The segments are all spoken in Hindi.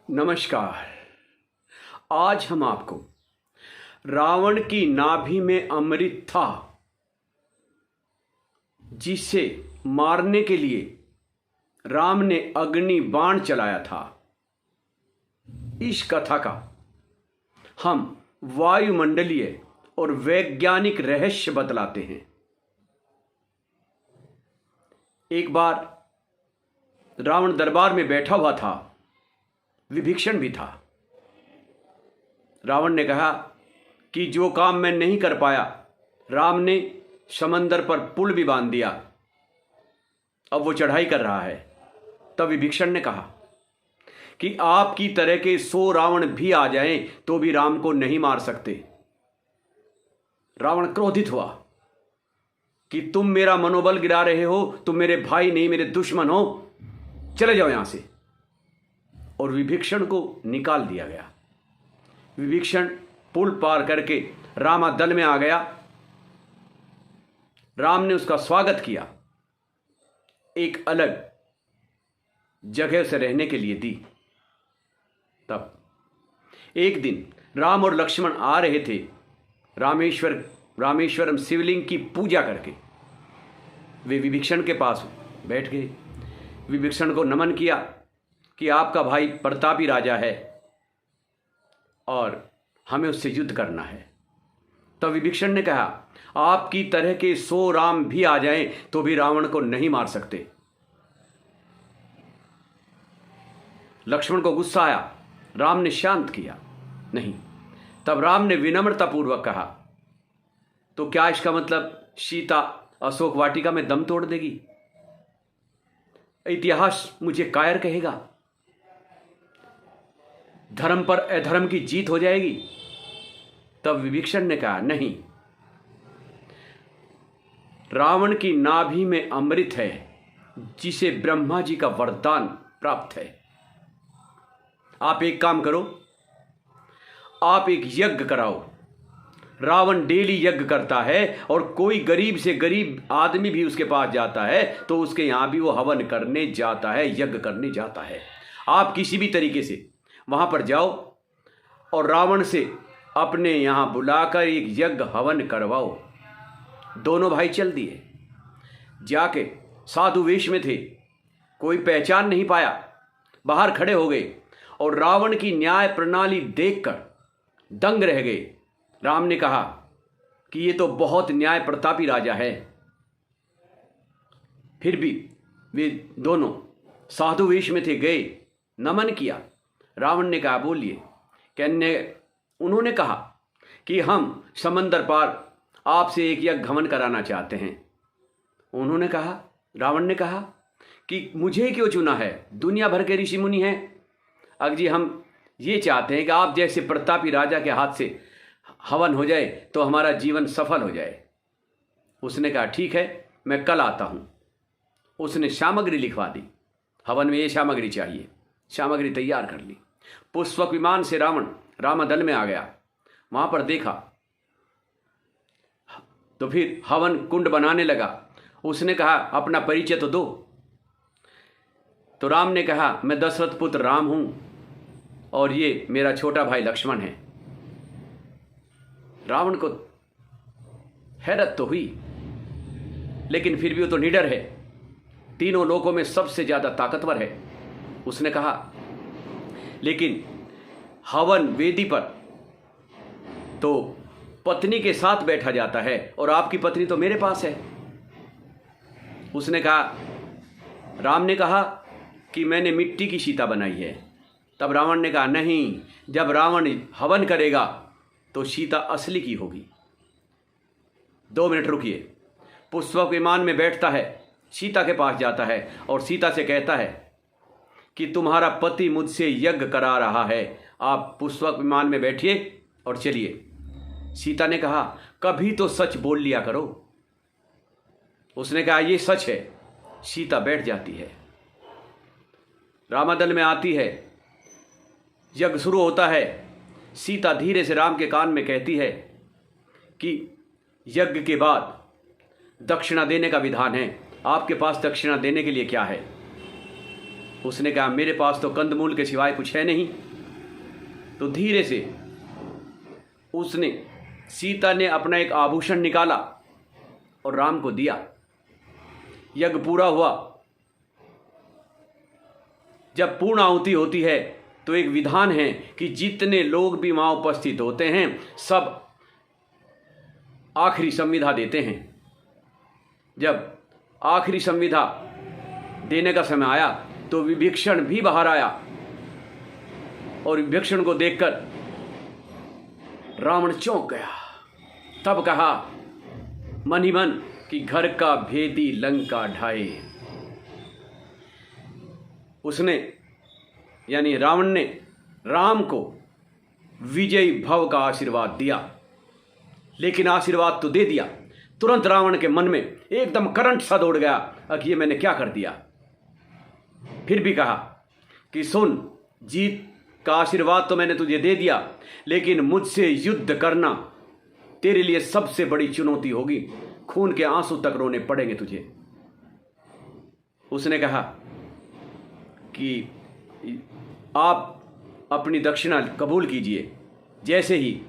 नमस्कार। आज हम आपको रावण की नाभि में अमृत था जिसे मारने के लिए राम ने अग्नि बाण चलाया था, इस कथा का हम वायुमंडलीय और वैज्ञानिक रहस्य बतलाते हैं। एक बार रावण दरबार में बैठा हुआ था, विभीषण भी था। रावण ने कहा कि जो काम मैं नहीं कर पाया, राम ने समंदर पर पुल भी बांध दिया, अब वो चढ़ाई कर रहा है। तब विभीषण ने कहा कि आपकी तरह के 100 रावण भी आ जाएं तो भी राम को नहीं मार सकते। रावण क्रोधित हुआ कि तुम मेरा मनोबल गिरा रहे हो, तुम मेरे भाई नहीं मेरे दुश्मन हो, चले जाओ यहां से। और विभीषण को निकाल दिया गया। विभीषण पुल पार करके रामादल में आ गया। राम ने उसका स्वागत किया, एक अलग जगह से रहने के लिए दी। तब एक दिन राम और लक्ष्मण आ रहे थे रामेश्वरम शिवलिंग की पूजा करके। वे विभीषण के पास बैठ गए, विभीषण को नमन किया कि आपका भाई प्रतापी राजा है और हमें उससे युद्ध करना है। तब विभीषण ने कहा, आपकी तरह के 100 राम भी आ जाएं तो भी रावण को नहीं मार सकते। लक्ष्मण को गुस्सा आया, राम ने शांत किया, नहीं। तब राम ने विनम्रतापूर्वक कहा, तो क्या इसका मतलब सीता अशोक वाटिका में दम तोड़ देगी? इतिहास मुझे कायर कहेगा, धर्म पर अधर्म की जीत हो जाएगी। तब विभीषण ने कहा, नहीं, रावण की नाभि में अमृत है जिसे ब्रह्मा जी का वरदान प्राप्त है। आप एक काम करो, आप एक यज्ञ कराओ। रावण डेली यज्ञ करता है और कोई गरीब से गरीब आदमी भी उसके पास जाता है तो उसके यहां भी वो हवन करने जाता है, यज्ञ करने जाता है। आप किसी भी तरीके से वहां पर जाओ और रावण से अपने यहां बुलाकर एक यज्ञ हवन करवाओ। दोनों भाई चल दिए, जाके साधु वेश में थे, कोई पहचान नहीं पाया, बाहर खड़े हो गए और रावण की न्याय प्रणाली देखकर दंग रह गए। राम ने कहा कि ये तो बहुत न्याय प्रतापी राजा है। फिर भी वे दोनों साधु वेश में थे, गए, नमन किया। रावण ने कहा, बोलिए। उन्होंने कहा कि हम समंदर पार आपसे एक यज्ञ हवन कराना चाहते हैं। उन्होंने कहा, रावण ने कहा कि मुझे क्यों चुना है, दुनिया भर के ऋषि मुनि हैं। अगर जी हम ये चाहते हैं कि आप जैसे प्रतापी राजा के हाथ से हवन हो जाए तो हमारा जीवन सफल हो जाए। उसने कहा, ठीक है, मैं कल आता हूँ। उसने सामग्री लिखवा दी, हवन में ये सामग्री चाहिए, सामग्री तैयार कर ली। पुष्पक विमान से रावण रामादल में आ गया। वहां पर देखा तो फिर हवन कुंड बनाने लगा। उसने कहा, अपना परिचय तो दो। तो राम ने कहा, मैं दशरथ पुत्र राम हूं और ये मेरा छोटा भाई लक्ष्मण है। रावण को हैरत तो हुई, लेकिन फिर भी वो तो निडर है, तीनों लोकों में सबसे ज्यादा ताकतवर है। उसने कहा, लेकिन हवन वेदी पर तो पत्नी के साथ बैठा जाता है और आपकी पत्नी तो मेरे पास है। उसने कहा, राम ने कहा कि मैंने मिट्टी की सीता बनाई है। तब रावण ने कहा, नहीं, जब रावण हवन करेगा तो सीता असली की होगी। 2 मिनट रुकिए। पुष्पक विमान में बैठता है, सीता के पास जाता है और सीता से कहता है कि तुम्हारा पति मुझसे यज्ञ करा रहा है, आप पुष्पक विमान में बैठिए और चलिए। सीता ने कहा, कभी तो सच बोल लिया करो। उसने कहा, ये सच है। सीता बैठ जाती है, रामादल में आती है, यज्ञ शुरू होता है। सीता धीरे से राम के कान में कहती है कि यज्ञ के बाद दक्षिणा देने का विधान है, आपके पास दक्षिणा देने के लिए क्या है? उसने कहा मेरे पास तो कंदमूल के सिवाय कुछ है नहीं। तो धीरे से उसने सीता ने अपना एक आभूषण निकाला और राम को दिया। यज्ञ पूरा हुआ। जब पूर्ण आहुति होती है तो एक विधान है कि जितने लोग भी वहाँ उपस्थित होते हैं सब आखिरी संविधा देते हैं। जब आखिरी संविधा देने का समय आया तो विभीषण भी बाहर आया और विभीषण को देखकर रावण चौंक गया। तब कहा मन ही मन कि घर का भेदी लंका ढाए। उसने यानी रावण ने राम को विजयी भव का आशीर्वाद दिया, लेकिन आशीर्वाद तो दे दिया, तुरंत रावण के मन में एकदम करंट सा दौड़ गया कि ये मैंने क्या कर दिया। फिर भी कहा कि सुन, जीत का आशीर्वाद तो मैंने तुझे दे दिया, लेकिन मुझसे युद्ध करना तेरे लिए सबसे बड़ी चुनौती होगी। खून के आंसू तक रोने पड़ेंगे तुझे। उसने कहा कि आप अपनी दक्षिणा कबूल कीजिए। जैसे ही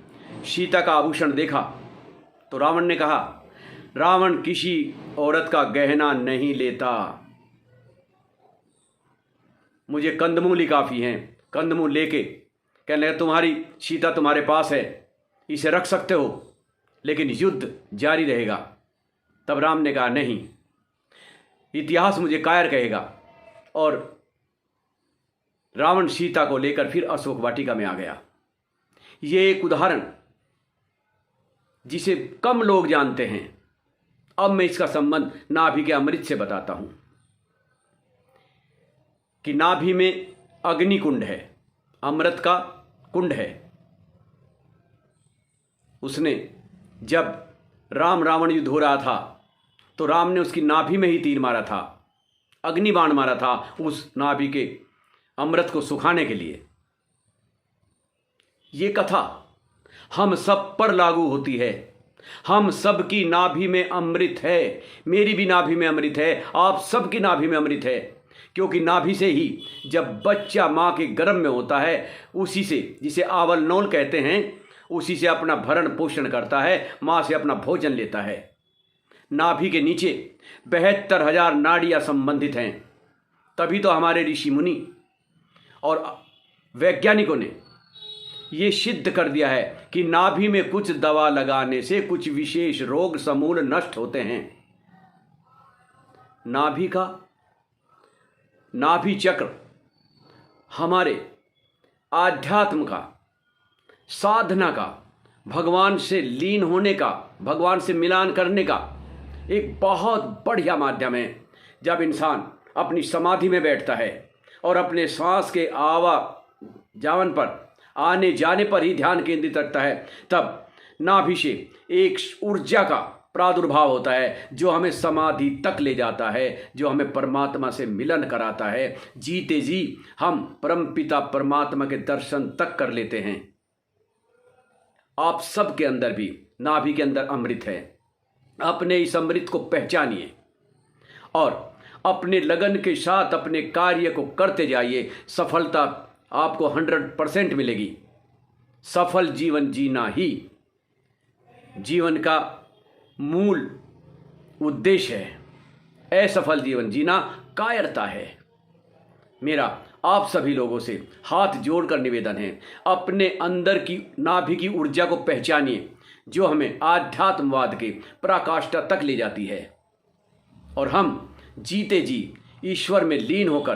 सीता का आभूषण देखा तो रावण ने कहा, रावण किसी औरत का गहना नहीं लेता, मुझे कंदमूल ही काफ़ी हैं। कंदमूल लेके कहने लगा तुम्हारी सीता तुम्हारे पास है, इसे रख सकते हो, लेकिन युद्ध जारी रहेगा। तब राम ने कहा नहीं, इतिहास मुझे कायर कहेगा। और रावण सीता को लेकर फिर अशोक वाटिका में आ गया। ये एक उदाहरण जिसे कम लोग जानते हैं। अब मैं इसका संबंध नाभि के अमृत से बताता हूं कि नाभि में अग्नि कुंड है, अमृत का कुंड है। उसने जब राम रावण युद्ध हो रहा था तो राम ने उसकी नाभि में ही तीर मारा था, अग्नि बाण मारा था उस नाभि के अमृत को सुखाने के लिए। ये कथा हम सब पर लागू होती है। हम सब की नाभि में अमृत है, मेरी भी नाभि में अमृत है, आप सब की नाभि में अमृत है। क्योंकि नाभि से ही जब बच्चा माँ के गर्भ में होता है, उसी से, जिसे आवल नौल कहते हैं, उसी से अपना भरण पोषण करता है, माँ से अपना भोजन लेता है। नाभि के नीचे 72,000 नाड़ियाँ संबंधित हैं। तभी तो हमारे ऋषि मुनि और वैज्ञानिकों ने ये सिद्ध कर दिया है कि नाभि में कुछ दवा लगाने से कुछ विशेष रोग समूल नष्ट होते हैं। नाभि चक्र हमारे आध्यात्म का, साधना का, भगवान से लीन होने का, भगवान से मिलान करने का एक बहुत बढ़िया माध्यम है। जब इंसान अपनी समाधि में बैठता है और अपने सांस के आवाजावन पर, आने जाने पर ही ध्यान केंद्रित रखता है, तब नाभि से एक ऊर्जा का प्रादुर्भाव होता है जो हमें समाधि तक ले जाता है, जो हमें परमात्मा से मिलन कराता है। जीते जी हम परमपिता परमात्मा के दर्शन तक कर लेते हैं। आप सब के अंदर भी नाभि के अंदर अमृत है। अपने इस अमृत को पहचानिए और अपने लगन के साथ अपने कार्य को करते जाइए। सफलता आपको 100% मिलेगी। सफल जीवन जीना ही जीवन का मूल उद्देश्य है। असफल जीवन जीना कायरता है। मेरा आप सभी लोगों से हाथ जोड़कर निवेदन है, अपने अंदर की नाभि की ऊर्जा को पहचानिए जो हमें आध्यात्मवाद के पराकाष्ठा तक ले जाती है और हम जीते जी ईश्वर में लीन होकर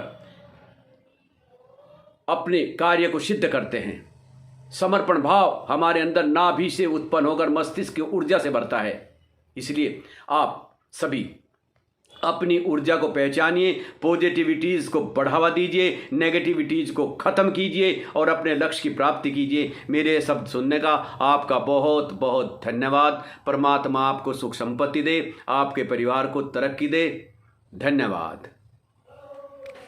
अपने कार्य को सिद्ध करते हैं। समर्पण भाव हमारे अंदर नाभि से उत्पन्न होकर मस्तिष्क की ऊर्जा से बढ़ता है। इसलिए आप सभी अपनी ऊर्जा को पहचानिए, पॉजिटिविटीज़ को बढ़ावा दीजिए, नेगेटिविटीज़ को ख़त्म कीजिए और अपने लक्ष्य की प्राप्ति कीजिए। मेरे शब्द सुनने का आपका बहुत बहुत धन्यवाद। परमात्मा आपको सुख संपत्ति दे, आपके परिवार को तरक्की दे। धन्यवाद।